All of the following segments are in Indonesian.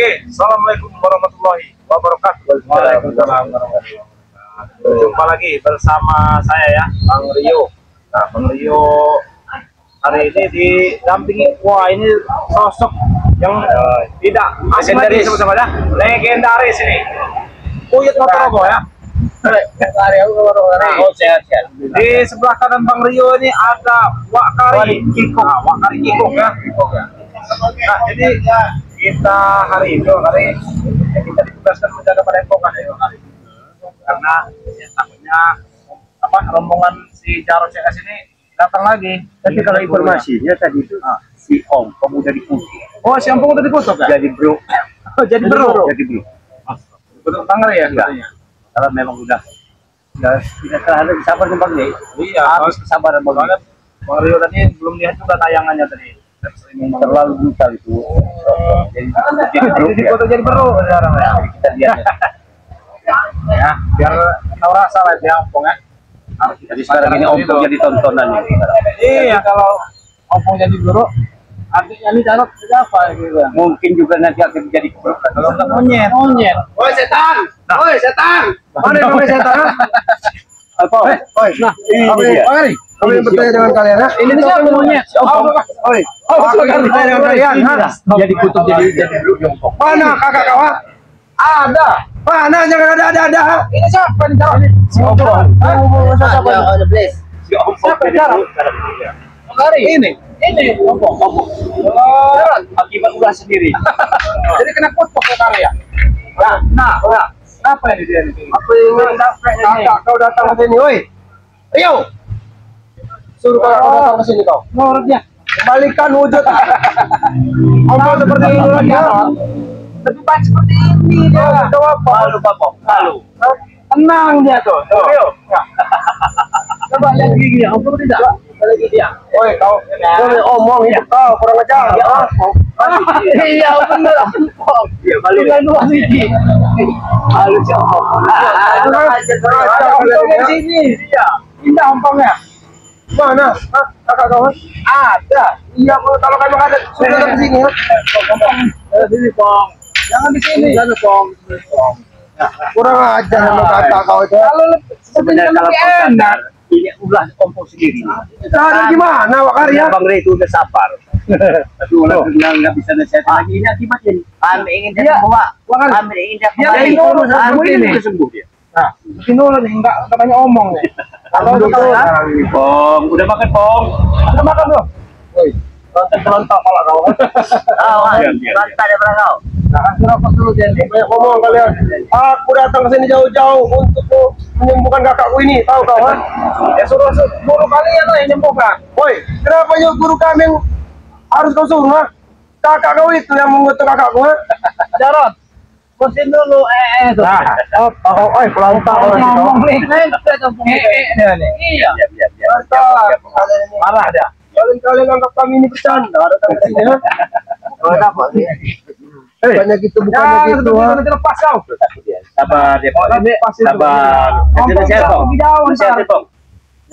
Oke, assalamualaikum warahmatullahi wabarakatuh. Waalaikumsalam warahmatullahi wabarakatuh. Jumpa lagi bersama saya ya, Bang Rio. Nah, Bang Rio hari ini didampingi, wah ini sosok yang tidak asing lagi sama-sama ya, legendaris ini. Buyut Motorogo ya. Oh, sehat-sehat. Di sebelah kanan Bang Rio ini ada Wakari Kikok. Nah, Wakari Kikok ya. Nah, jadi kita hari ini kita ditugaskan menjaga padepokan ya Wakari. Karena ya, takutnya apa rombongan si Jarod CS ini datang lagi. Tapi kalau informasinya tadi itu si Om pemuda dikutuk. Oh, si Om udah dikutuk ya? Jadi bro. Oh, jadi bro. Jadi bro. Betul banget ya katanya. Kalau memang udah tidak terlalu sabar Bang Nih. Iya, harus kesabaran banget. Bang Rio tadi belum lihat juga tayangannya tadi. Terlalu brutal itu. Jadi bro sekarang ya. Kita lihat Ya, biar tahu rasa lah dia Ompong ya. jadi sekarang ini Om jadi tontonan ini. Iya, kalau Ompong jadi bro, artinya ini Jarod apa gitu. Mungkin juga nanti akan jadi keburukan. Kalau nggak monyet. Woi setan, woi setan, mana namanya setan? Apa? Nah, Ini dia. Kami bertanya dengan kalian, ha? ini siapa monyet? Oi, kami bertanya dengan kalian, ha? Jadi kutub jadi bro Om. Mana kakak kau? Ada. Mana jangan ada, ha? Ini siapa nih Jarod? Si Om. Siapa? Si Om. Siapa Jarod? Wakari. Ini Ompong. Jarod. Akibat ulah sendiri. Jadi kena kutuk Wakari ya. Nah. Apa ini dia nih? Apa yang kakak kau datang ke sini, woi? Rio, suruh kakak kau datang ke sini kau. Menurutnya Kembalikan wujud. Ompong seperti ini lagi, ha? lebih baik seperti ini dia. Jawab apa? Malu Pak Om. Malu. Tenang dia tuh. Rio. Coba lihat gigi, Ompong tidak. Lagi dia. Woi, kau boleh omong itu kau kurang ajar. Ha? Iya benar Ompong. Iya, malu. Tinggal dua gigi. Malu si Om. Ompong di sini. Iya. Indah Ompongnya. Mana? Hah? Kakak kau? Ada. Iya, kalau kami ada sudah datang ke sini, ha? Ompong. Sini Pong. Jangan di sini. Jangan Pong. Kurang ajar sama kakak kau itu. Kalau Sebenarnya kalau lebih kau enak. sadar, ini ulah Ompong sendiri. Sadar gimana, Wakari, ya? Bang Rey itu udah sabar. Tapi ulah nggak bisa nasihat lagi. Ini akibatnya. Kami ingin dia sembuh. Kami ingin dia Dia kembali. ingin Kami ini. ingin sembuh dia. Nah, begini dulu nih, enggak katanya omong nih. Kalau betul ya, Pong, udah makan Pong. kita makan dulu. Woi, rontok kalau kau. Lantai daripada kau. Nah, rokok dulu jadi. Banyak ngomong kalian. Aku datang ke sini jauh-jauh untuk menyembuhkan kakakku ini, tahu kau, ha? Ya suruh guru kalian lah yang nyembuhkan. Woi, kenapa nyuruh guru kami yang harus kau suruh, ha? Kakak kau itu yang mengutuk kakakku, ha? Jarod, pusin dulu tuh. Oi, pelantang orang itu. Ngomong nih, dia nih. Iya. Pelantang. Marah dia. Kalian anggap kami ini bercanda datang ke sini, ha? Bukannya gitu, bukannya gitu, ha? Nanti lepas kau. Sabar dia, Pong. Sabar. Kasih nasihat, Pong. Nasihat dia, Pong.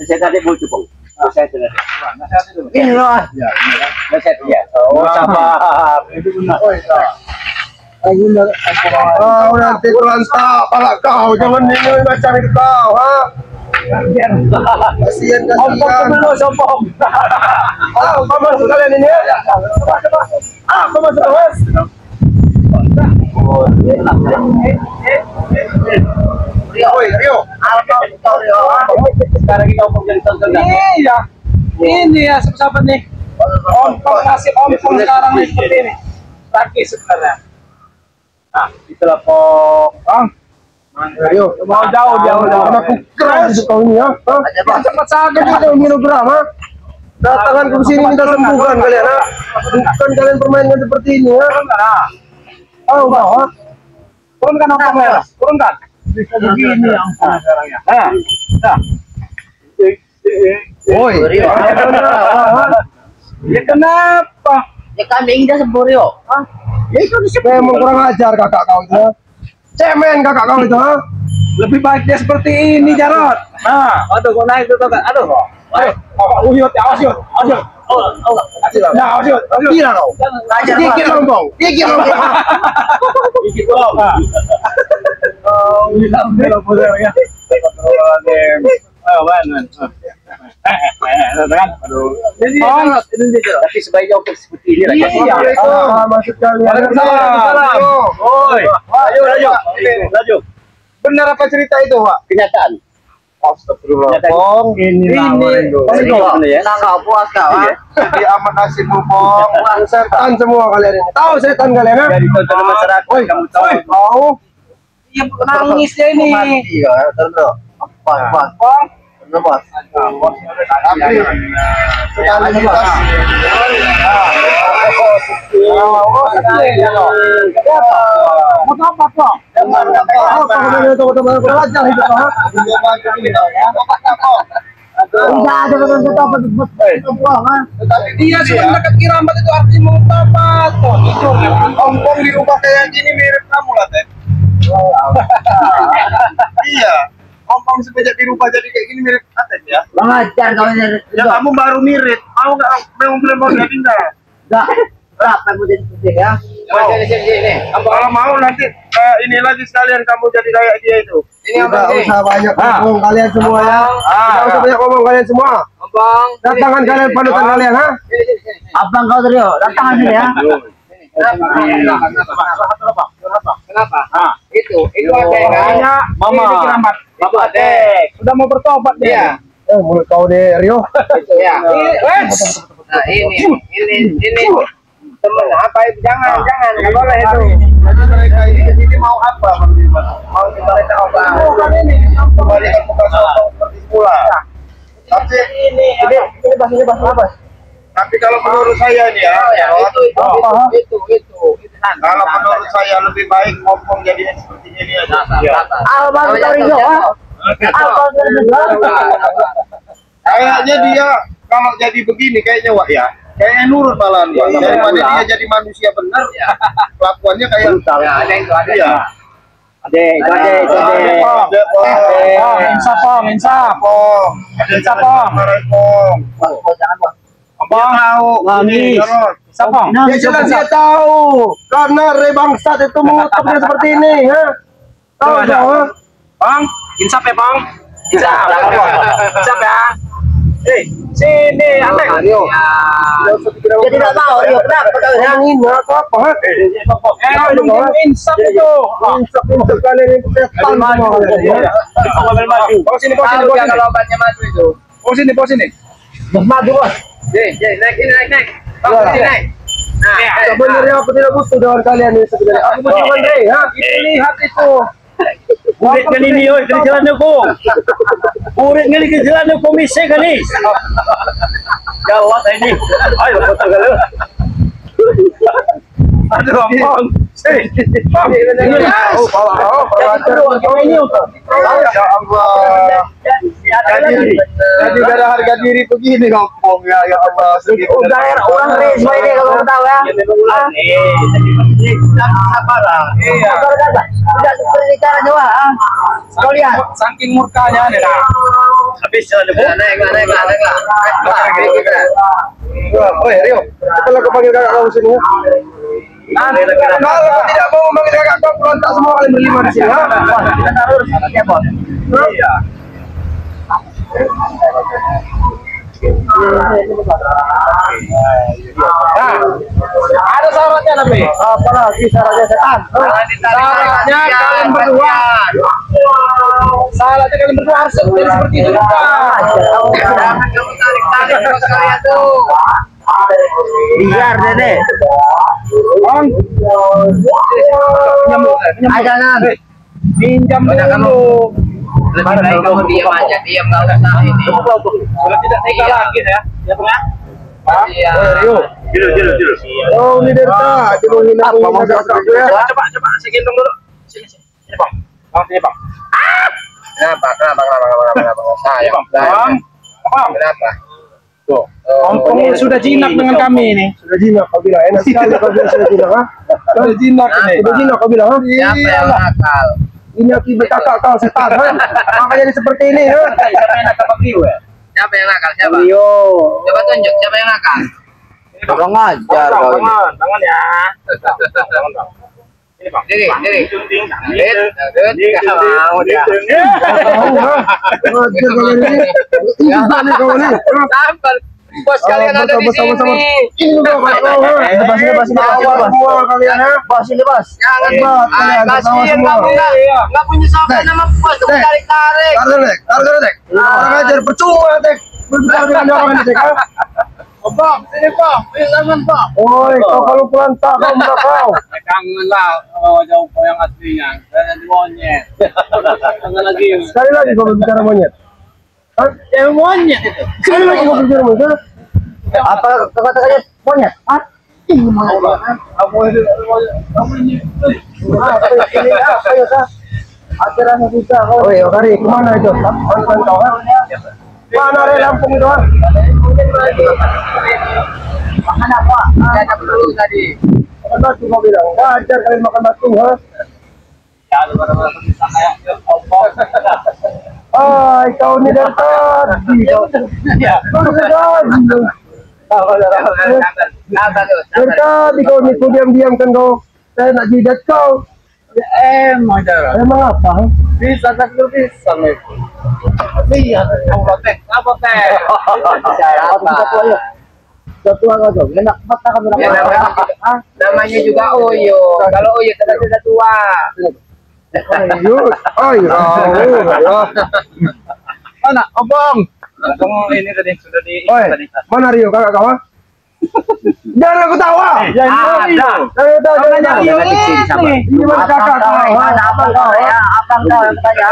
Nasihat dia butuh, Pong. Nasihat dia. Ini loh. Nasihat dia. Oh, sabar. Itu benar. Kau nanti pelantang pala kau, jangan bingung macam itu kau, ha? Kasihan. Sombong. Kau masuk kalian ini, ya? Kau masuk, Mas? Rio. Sekarang kita Ompong jadi tontonan. Iya. Ini ya sahabat nih. Ompong ngasih Ompong sekarang nih seperti ini. Lagi sebenarnya. Nah, Itulah Pong. Rio, mau jauh. karena aku keras kau ini, ya? Cepat saja Itu kilogram, ha? Datangan ke sini minta sembuhkan kalian, ha? Bukan kalian permainan seperti ini, ha? Oh, kau, ha? Turunkan Ompongnya. Turunkan. Bisa begini Ompong sekarang ya. Nah. Woi, Ya kenapa? Ya kami ingin dia sembuh, Rio. Ya itu memang kurang ajar kakak kau itu, ha? Cemen kakak kau itu, ha? lebih baik dia seperti ini Jarod. Nah, aduh kok naik tuh kan. Aduh. Ayo, uyut ya, awas yut. Nah, gila kau. Dikit lombong. Dikit lombong. Dikit dong. Tapi sebaiknya untuk seperti ini lah. Maksud kalian. Oi, laju. Benar apa cerita itu, Pak? Kenyataan. Astagfirullah. Bong, ini ya. Nggak puas kawan. Jadi amat nasibmu, Bong. Setan semua kalian ini. Tahu setan kalian, ha? Jadi tonton masyarakat, kamu tahu. Tahu. Iya, nangisnya ini. Iya, terus. Pas. Benar, Bos. Tapi sekali Mau apa, Pak? Iya, cuma dekat kiramat itu artinya mau apa? Ompong di rumah kayak gini mirip kamu lah, Teh. Iya. Ompong semenjak di rumah jadi kayak gini mirip Aten ya. Mengajar kau ini. Ya kamu baru mirip. Mau nggak mau jadi enggak? Enggak. Berapa mau jadi seperti ya? Mau. Sini. Kalau mau nanti ini lagi sekalian kamu jadi kayak dia itu. Ini Tidak usah banyak ngomong kalian semua ya. Tidak usah banyak ngomong kalian semua. Abang. Datangan kalian panutan kalian, ha? Abang kau Trio, datang sini ya. Kenapa? Itu ada kan? Mama. Bapak Dek. Sudah mau bertobat dia. Mulut kau deh, Rio. Itu ya. Nah, ini. Temen apa itu? Jangan, nggak boleh itu. Jadi mereka ini ke sini mau apa? Mau mereka apa? Kembalikan muka sosok seperti semula. Tapi ini bas. Tapi kalau menurut saya nih ya, Itu. kalau menurut saya lebih baik ngomong jadi seperti ini aja. Abang Trio, Abang Kayaknya dia kalau jadi begini kayaknya Wak ya, kayaknya nurut malahan Wak. Daripada dia jadi manusia benar, kelakuannya kayak ada itu. Iya. Adek. Insaf. Assalamualaikum. Jangan, Bang. Dia tahu. Nangis. Siapa? Ya jelas dia tahu. Karena rebangsat itu mengutuknya seperti ini, ha? Tahu Coba, dong, ha? Bang, insaf ya, Bang. Insaf ya. Sini, Ateng. Dia tidak tahu, Rio. Kenapa kau ya? Angin apa, ha? Insaf itu. Insaf kalian itu setan semua kalian, ya? Bawa sini. Kalau obatnya madu itu. Bawa sini. Madu, Bos. Naik. Bang, naik. Nah, Sebenarnya aku tidak butuh dengan kalian ini sebenarnya. Aku butuh dengan Rey, ha? Lihat itu. Urit kali ni, oi, kali jalan ko. Urit kali ke jalan ko, mise kali. Gawat ini. Ay, betul kali. Aduh, Bang. Ya Allah. Jadi gara harga diri begini ngomong ya Allah. udah orang resmi ini kalau mau tahu ya. Iya. Tidak seperti cara Jawa. Kau lihat. Saking murkanya nih. Habis jalan. Naik. Oh ya Rio, setelah aku panggil kakak kamu sini. Kalau tidak mau memanggil kakak kau, berontak semua kalian berlima di sini. Kita taruh ya, Bos. Iya. Nah, ada syaratnya tapi. Apa lagi syaratnya setan? Syaratnya kalian berdua. Syaratnya kalian berdua harus seperti itu juga. Jangan kamu tarik terus kalian tuh. Biar Dede. Bang. Ada nan. Pinjam dulu. Lebih baik kamu diam aja, nggak usah ini. Sudah tidak tega lagi ya. Ya, Bang. Iya. Rio. Jilu. Oh ini Delta, dia mau hina kakak gue ya. Coba saya gendong dulu. Sini. Ini, Bang. Bang, sini, Bang. Kenapa? Saya. Bang. Bang. Kenapa? Tuh. Ompong sudah jinak dengan kami ini. Sudah jinak kau bilang, enak sekali kau bilang sudah jinak, ha? Sudah jinak ini. Sudah jinak kau bilang, ha? Siapa yang nakal? Ini akibat kakak kau setan, ha? Makanya jadi seperti ini, ha? Siapa yang nak apa view ya? Siapa yang nakal? Siapa? Rio. Coba tunjuk siapa yang nakal. Kurang ajar kau ini. Tangan ya. Tangan bang. Ini bang. Diri. Gunting. Nggak mau dia. Ajar kau ini. Ini kau ini. Sabar. Bos kalian ada di sini. Ini loh kau. Bas semua kalian ya. Bas ini bas. Jangan kalian kasihan kamu nggak punya sahabat nama bos tuh tarik. Tarik. Orang ajar percuma tek. Berbicara dengan orang ini tek. Bang, sini bang. Ayo tangan bang. Oi, kau kalau pelantak kau muda kau. Kangen lah jauh yang aslinya. Saya di monyet. Kangen lagi. Sekali lagi kau berbicara monyet. Hah? Yang monyet itu. Sekali lagi kau berbicara monyet. Apa kata-katanya monyet? Hah? Ini monyet. Kamu ini. Ini apa ya kak? Acaranya susah kau. Oh iya, Kari, kemana itu? Kau kau mana ada Lampung itu? Makan apa? Ada dulu tadi. Makan batu kau bilang. Wajar kalian makan batu, ha? Ya, lu baru bisa kayak ompong. Ay, kau ni dari tadi. Kau dari tadi. Dari tadi kau ni kau diam-diam kan kau. Saya nak jidat kau. Emang darah. Emang apa? Bisa tak bisa nih. Iya, apa teh? Apa teh? Satu aja dong. Enak mata kamu Ya, namanya juga Oyo. Kalau Oyo sudah tua. Mana, obong? Kamu ini tadi sudah di tadi. Mana Rio kakak kau? Jangan aku tawa. Ada. Saya tahu jangan. Ini Mana kakak kau? Mana abang kau ya? Abang kau yang tanya.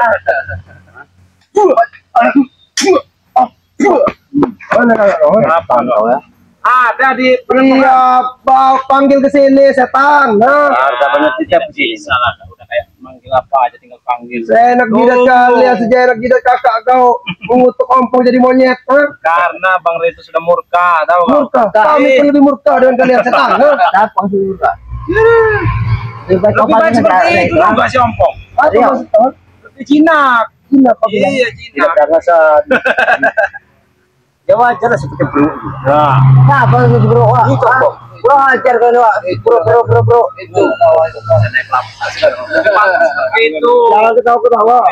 Mana kakak kau? Apa kau ya? Ada di Iya, panggil ke sini setan. Nah, Harga benar tidak sini. salah. Udah kayak manggil apa aja tinggal panggil. saya enak jidat kalian, sejak enak jidat kakak kau mengutuk ompong jadi monyet. Hah? Karena Bang Rito sudah murka, tahu nggak? Murka. Kami pun lebih murka dengan kalian setan. Siapa sih juga? Lebih baik seperti itu dong, nggak sih ompong? Apa maksud kau? Lebih jinak. Cina apa bilang? Iya, Tidak jinak. beralasan. Ya wajar lah seperti bro. Nah, Nah, apa itu bro? Wah, itu kok. Wajar kan wah. Bro. Itu. itu. Jangan ketawa-ketawa.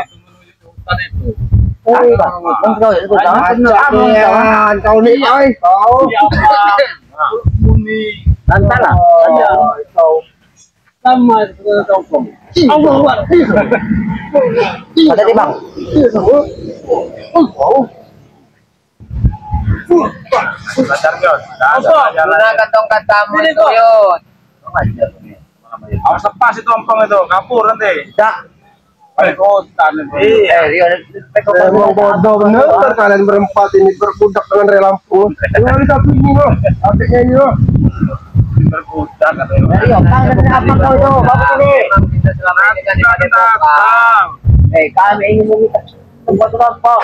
Hutan itu. Jangan kau nih, ay. Kau. Lantar lah. Kau. Sama seperti ompong. Ada di bang. Lancar Jon. Gunakan tongkat kamu itu Yon. Awas lepas itu ompong itu, kabur nanti. Tak. Balik hutan itu. Rio. Emang bodoh bener kalian berempat ini berbudak dengan relampu. Yang di satu ini loh, adiknya ini loh. Berbudak katanya. Rio, apa kau itu? Bapak ini. Kita selama ini kan Kita datang. Kami ingin meminta tempat apa?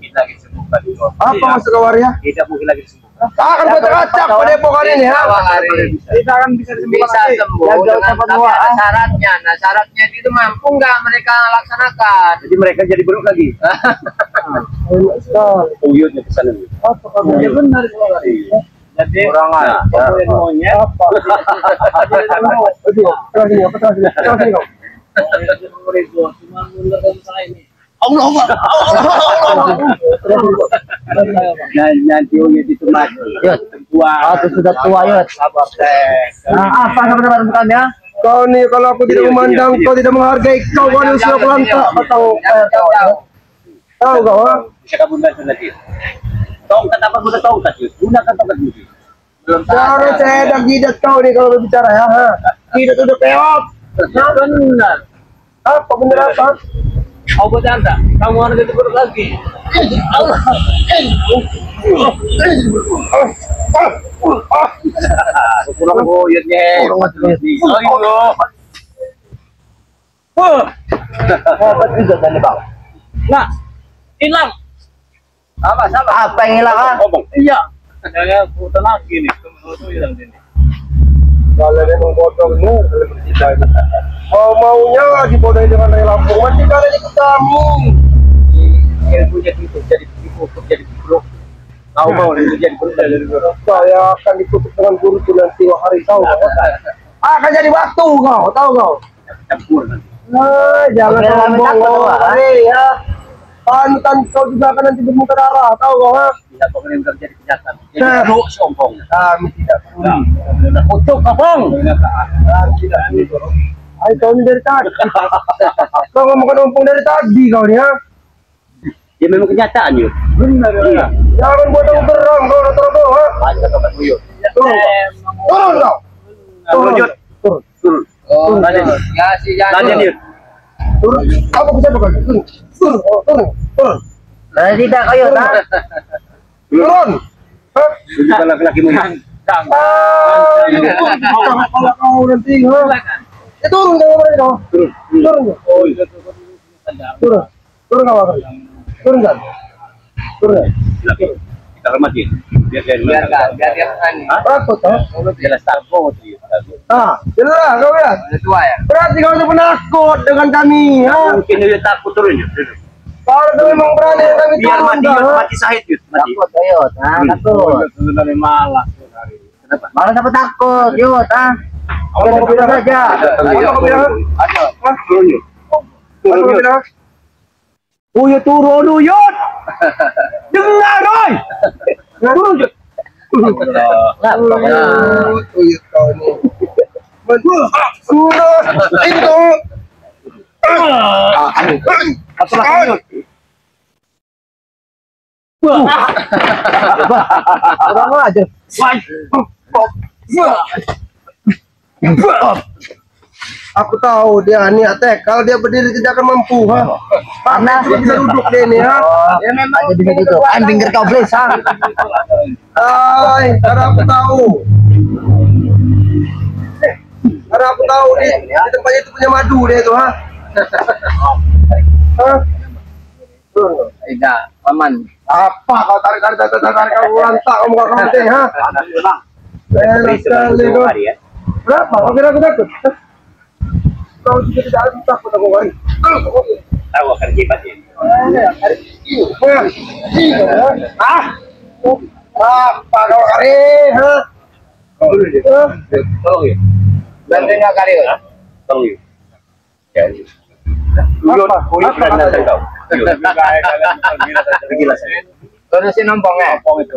Kita lagi sembuhkan itu. Apa maksud kau Waria? Tidak mungkin lagi disembuhkan. Akan kocak-kocak pada epokan ini ya. Kita akan bisa disembuhkan. Bisa sembuh dengan tapi ada syaratnya. Nah syaratnya itu mampu nggak mereka laksanakan. Jadi mereka jadi buruk lagi. Uyutnya pesan ini. Apa kamu? Ya benar itu. Jadi Orang aja. monyet. Apa? Terus ini, terus ini kau. Cuma mundur dari saya ini. Nanti uyut itu mati. Yut. Tua. Itu sudah tua yut. Sabar teh. Apa sebenarnya bukan ya? Kau nih kalau aku tidak memandang, kau tidak menghargai, kau manusia pelantak atau tahu kau? Ha? Bisa kabur dari lagi. Tongkat apa sudah tongkat yut? Gunakan tongkat yut. Cara saya enak jidat kau nih kalau berbicara ya. Ha? Jidat udah peot. Benar. Apa bener apa? Kau bercanda. Kamu harus ditukar lagi. Kurang uyutnya. Ayo. Apa juga tadi bang? Nah, hilang. Apa yang hilang ah? Iya. Saya putar lagi nih. Tunggu hilang sini. Kalian emang bodoh bener kalian bertiga ini. Maunya dibodohi dengan relampu. Mati kalian ikut kami. Ilmunya itu jadi dikutuk jadi buruk. Tahu mau jadi guru dari guru. Saya akan dikutuk dengan guru itu nanti hari tahu. Akan jadi waktu kau, tahu kau. Campur nanti. Nah, jangan Oke, sombong takut, kau. Pak. Ya. Kan kau juga akan nanti bermuka darah, tahu kau ha? Bisa pemerintah jadi kejahatan. Nah. Jadi teruk sombong. Kami tidak peduli. Kutuk kapong. Kami tidak peduli. Ayo kau ini dari tadi. Kau ngomongkan ompong dari tadi kau nih ha? Dia memang kenyataan yuk. Benar ya. Jangan buat aku berang kau terus ha? Baca kabar buyut. Turun kau. Turun yuk. Turun. Turun. Oh, Lanjut. ya si Janur. Lanjut yuk. Turun. Apa bisa bukan? Turun. Turun. Oh, turun. Turun. Nah, tidak kayu tak? Turun. Hah? Tunjukkan laki-laki menang. Kalau kau nanti ha? Turun kau kemarin kau. Turun. Turun kau. Oh iya. Turun. Turun kau kemarin. Turun kan? Turun. Kita hormati. Biar dia Biarkan, biar dia menangani. Takut ha? jelas takut. Ah, jelas kau ya. Udah tua ya? Berarti kau itu penakut dengan kami ha? Mungkin dia takut turun yuk. Kalau kau memang berani kami Biar turun mati kau, ha? mati sahid yuk. Mati. Takut kayu, ah takut. Sebenarnya malas. Kenapa? Malah apa takut, yuk ah. Kita bilang saja. Apa kau bilang? Turun yuk. Apa kau bilang? Uyo turun uyut. Dengar oi. Turun yuk. Enggak, pokoknya. Tuyul kau ni. Sudah itu. Satu lagi yuk. Kurang aja. Aku tahu dia ni attack. Kalau dia berdiri tidak akan mampu ha. Karena dia bisa duduk dia ni ha. Ya memang jadi begitu. Kan pinggir kau belisang. Ay, karena aku tahu. Karena aku tahu di tempatnya itu punya madu dia itu ha. Hah? Tidak, aman. Apa kau tarik kau lantak kamu kau penting ha? Enak sekali kau. Berapa? Kau kira aku takut? Kau juga tidak ada takut aku kau. Tahu akan hebatnya. Ah, apa kau kari? Ha? Tolong yuk. Bantuin nggak kali? Tolong yuk. Ya. Uyut dan kau. Gila saya. Turusin nompong ya. itu.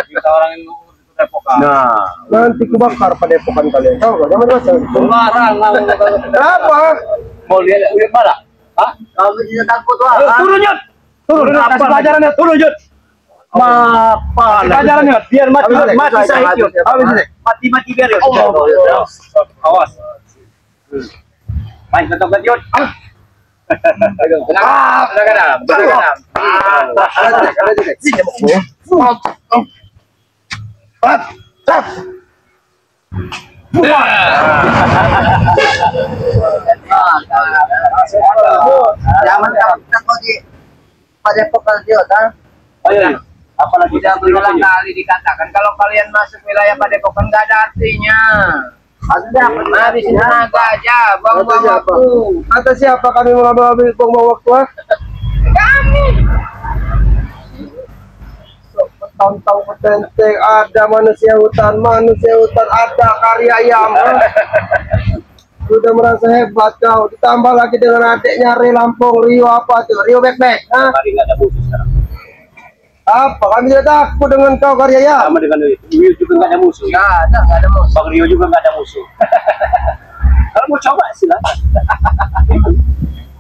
Kita orang itu repokan. Nah, Nanti ku bakar padepokan kalian. Tahu kau? Jangan macam. larang. Kenapa? Mau lihat uyut mana? Hah? Kamu tidak takut wah. Turun yut. Turun kasih pelajaran yut. Turun yut. Apa? Pelajaran yut. Biar mati sahid yut. Mati biar yut. Awas. Main ketok yut. Kenapa? Jangan takut di padepokan dia kan. Ayo. Apalagi Tidak berulang kali dikatakan kalau kalian masuk wilayah padepokan nggak ada artinya. Habisin tenaga aja, buang-buang waktu. Kata siapa kami mengambil buang waktu ha? Kami. Tahu-tahu petenteng ada manusia hutan ada karya ayam ha? Sudah merasa hebat kau, ditambah lagi dengan adiknya Lampung Rio apa tuh, Rio Bek-Bek ha? Hari nggak ada musuh sekarang. Apa, kami tidak takut dengan kau karya ayam. Sama dengan Rio juga nggak ada musuh. Nggak ada musuh. Bang Rio juga nggak ada musuh. Kalau mau coba silakan.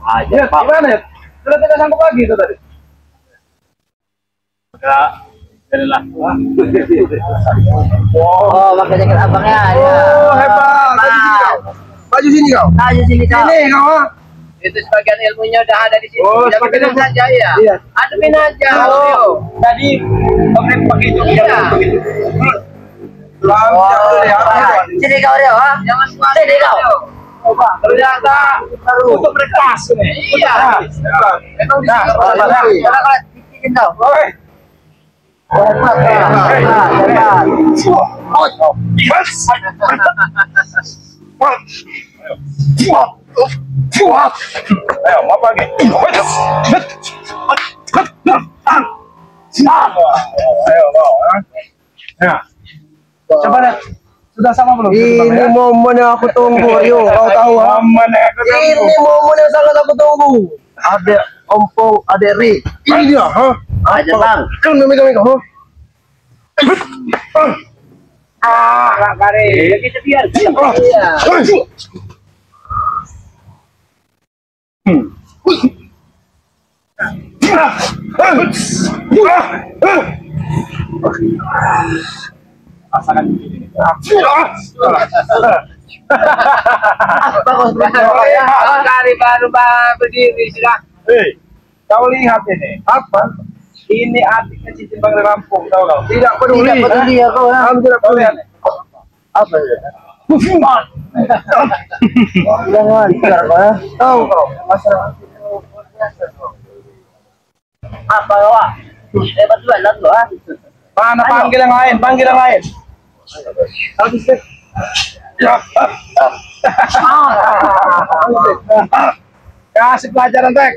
Aja Pak. Gimana ya? Sudah tidak nangkep lagi itu tadi? Enggak. Inilah. Oh, pakai jaket abangnya. Oh, hebat. Maju sini kau. Maju sini kau. Sini kau ha? Itu sebagian ilmunya udah ada di sini. Oh, Jadi sebagian tenang saja ya. Iya. Admin aja. Oh, tadi Bang pakai itu Iya. begitu. Sini kau Rio, ha? Jangan sini kau. Coba. Ternyata Untuk berkelas. iya. Memang di sini kalau bikin kau. Ayo, apa lagi? Ayo, mau. Ya. Coba lihat. Sudah sama belum? Ini momen yang aku tunggu, Rio. Kau tahu? Momen yang aku tunggu. Ini momen yang sangat aku tunggu. Ada ompong, ada Ri. Ini dia, ha? Aja bang. Kan megang-megang, ha? Kak Kari. Kita biar. Iya. Pasangan Kak Kari baru berdiri sudah. Hei, kau lihat ini. Apa? Ini adik kecil Bang Lampung, tahu kau? Tidak peduli. Tidak peduli ya kau ya. Kamu tidak Kau peduli. lihat. Apa ya? Jangan, biar kau ya. Tahu kau, masyarakat itu biasa kau. Apa wah? Hebat juga lah tuh. Mana panggil yang lain? Panggil yang lain. Habis deh. Kasih pelajaran tek.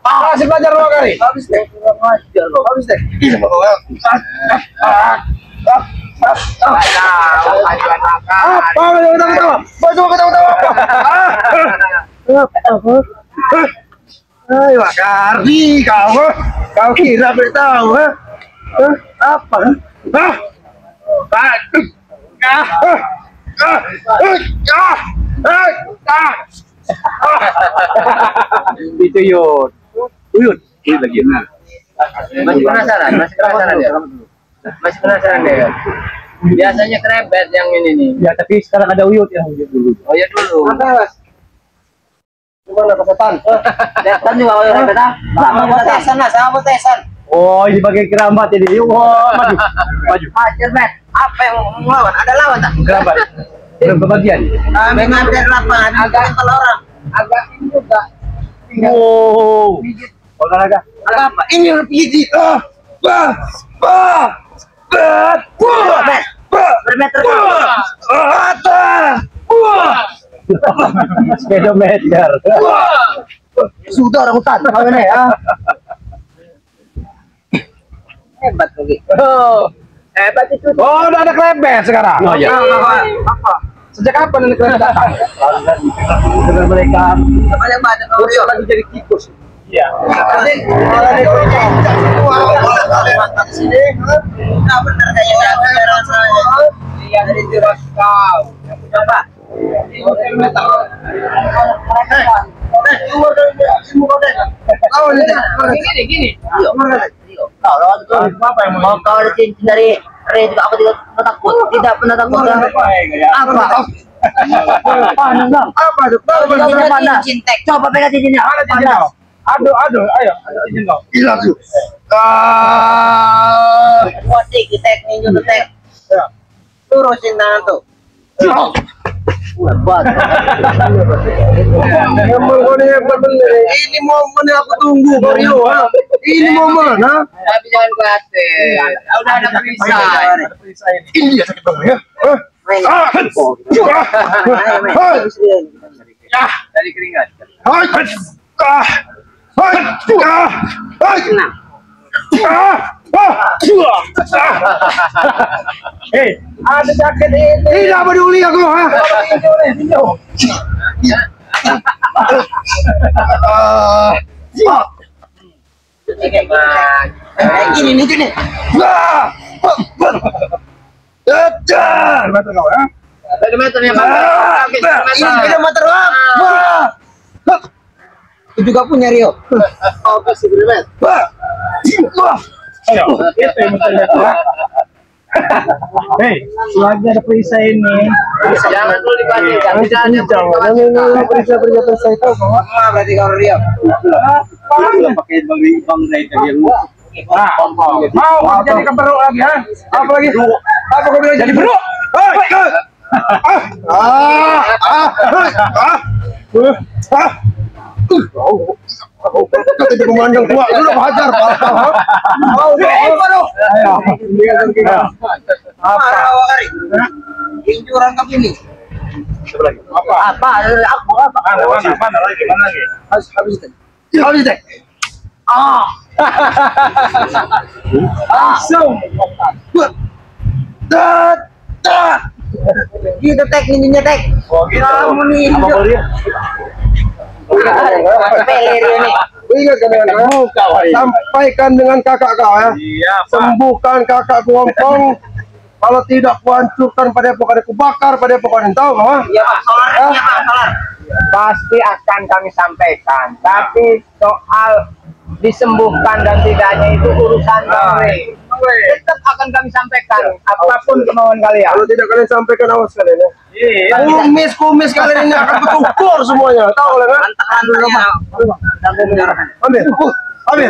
Kasih pelajaran dua kali. Habis deh. Habis deh. Ini mau kau ya. Apa yang ketawa-ketawa? Baju ketawa-ketawa. Ayo, Kari, kau kira bertahu, ha? Apa? Hah? Itu Yud. Yud. Ini lagi. Masih penasaran dia. Masih penasaran dia. Biasanya krebet yang ini nih. Ya, tapi sekarang ada Uyut yang Uyut dulu. Oh ya dulu. Gimana kesetan? Datang juga oleh krebet ah. Sama potesan. Oh, ini bagai keramat ini. Wah, maju. Maju. Hajar bet. Apa yang melawan? Ada lawan tak? Keramat. Belum kebagian. Mengajar lapangan. Agak kalau orang. Agak ini juga. Wow. Olahraga. Agak apa? Ini yang pijit. Bermeter. Speedometer. Sudah orang hutan, kau ini ya. Hebat lagi. Oh. Hebat itu. Oh, udah ada krebet sekarang. Oh iya. Apa? Sejak kapan ini krebet datang? Dengan mereka Banyak banget. Oh iya. lagi jadi tikus. Iya. Sini. Nah, benar kayaknya rasanya. Iya dari jelas kau. Coba. Gini. Apa yang mau kau ada cincin dari Ray juga aku tidak pernah takut. Tidak pernah takut. Apa? Apa itu? Cincin tek. Coba pegang cincinnya. Mana cincin kau? Aduh, ayo, ada cincin kau. Hilang tuh. Wadik di tek ninju di tek. Ya. Turusin tangan tuh. Buat. Emang kau ini hebat bener. Ini momen yang aku tunggu, Rio. Ini momen, ha? Tapi jangan khawatir. Udah ada perisai. Ada perisai ini. Ini dia sakit banget ya. Dari keringat. Hei, ada jaket ini. Tidak peduli aku, ha? Gini nih gini. Betul kau ya? Dari meternya Ini motor Itu juga punya Rio. Oh, kasih bermet. Ayo, itu yang betul ya. Hei, selagi ada perisai ini. Jangan dulu dibandingkan. Tidak ada Jangan periksa saya tahu kok. berarti kau Rio. Pakai bang Ray tadi yang Mau jadi keberuk lagi ha? Apa lagi? Apa kau bilang jadi beruk? Kata dia memandang tua, lu udah hajar. Injuran kau ini. apa? Aku apa? Mana lagi? Mana lagi? Habis deh. Ah. Langsung. Gitu tek ninja tek. Oh gitu. Kamu nih. Apa boleh? Peler ini. Ingat kan dengan kau? Sampaikan dengan kakak kau ya. Iya, Pak. Sembuhkan kakak Kuompong. Kalau tidak kuhancurkan padepokan, kubakar padepokan, tahu kau? Iya Pak, solar. Iya Pak, solar. Pasti akan kami sampaikan. Tapi soal disembuhkan dan tidaknya itu urusan kami. Tetap akan kami sampaikan apapun kemauan kalian. Kalau tidak kalian sampaikan, awas kalian ya. Iya. Kumis kalian ini akan berkukur semuanya, tahu kalian kan? Tahan dulu Pak. Sampai menyerahkan. Ambil, ambil.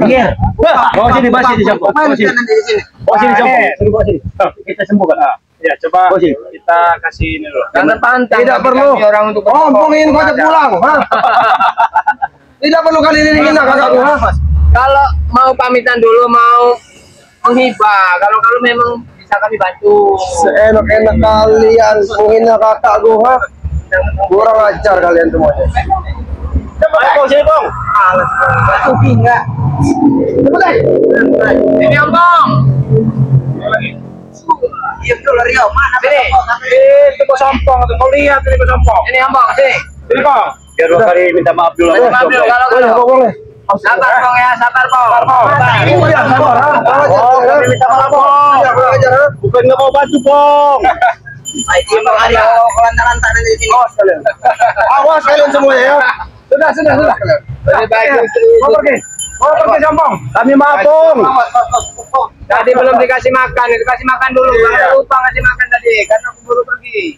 Iya. Bawa sini, bawa sini, Jompo. Bawa sini. Nanti di sini. Bawa sini, Jompo. Suruh bawa sini. Kita sembuhkan. Ya, coba Oh, sini. kita kasih ini dulu. Jangan pantang. Tidak bagi perlu. kami orang untuk Ngomongin kau aja pulang, ha? Tidak perlu kalian ini kakakku, ha? Kalau mau pamitan dulu, mau menghibah. Kalau memang bisa kami bantu. Seenak-enak kalian menghina kakakku, ha? Kurang ajar kalian semuanya. Ayo, Bong, sini, Bong. Batu enggak. Ini Om Bong. Iya betul Rio, mana sini? Itu kok sompong tuh. Kau lihat ini kok sompong. Ini Om Bong, sini. Ini Bang. Biar 2 kali minta maaf dulu. Minta maaf dulu, Boleh, kok boleh. Sabar Bong ya, sabar Bong. Iya, sabar, ha? Kurang ajar, Oh, ha? kami minta maaf, Bong. Iya, kurang ajar, ha? Bukan nggak mau bantu, Bong. Baik, Bang Aryo, kelantaran di sini. Awas kalian semuanya ya. Sudah. Lebih baik Mau pergi. Mau pergi sompong. Kami maaf, Bong. Tadi belum dikasih makan, dikasih makan dulu. Karena lupa ngasih makan tadi, karena aku baru pergi.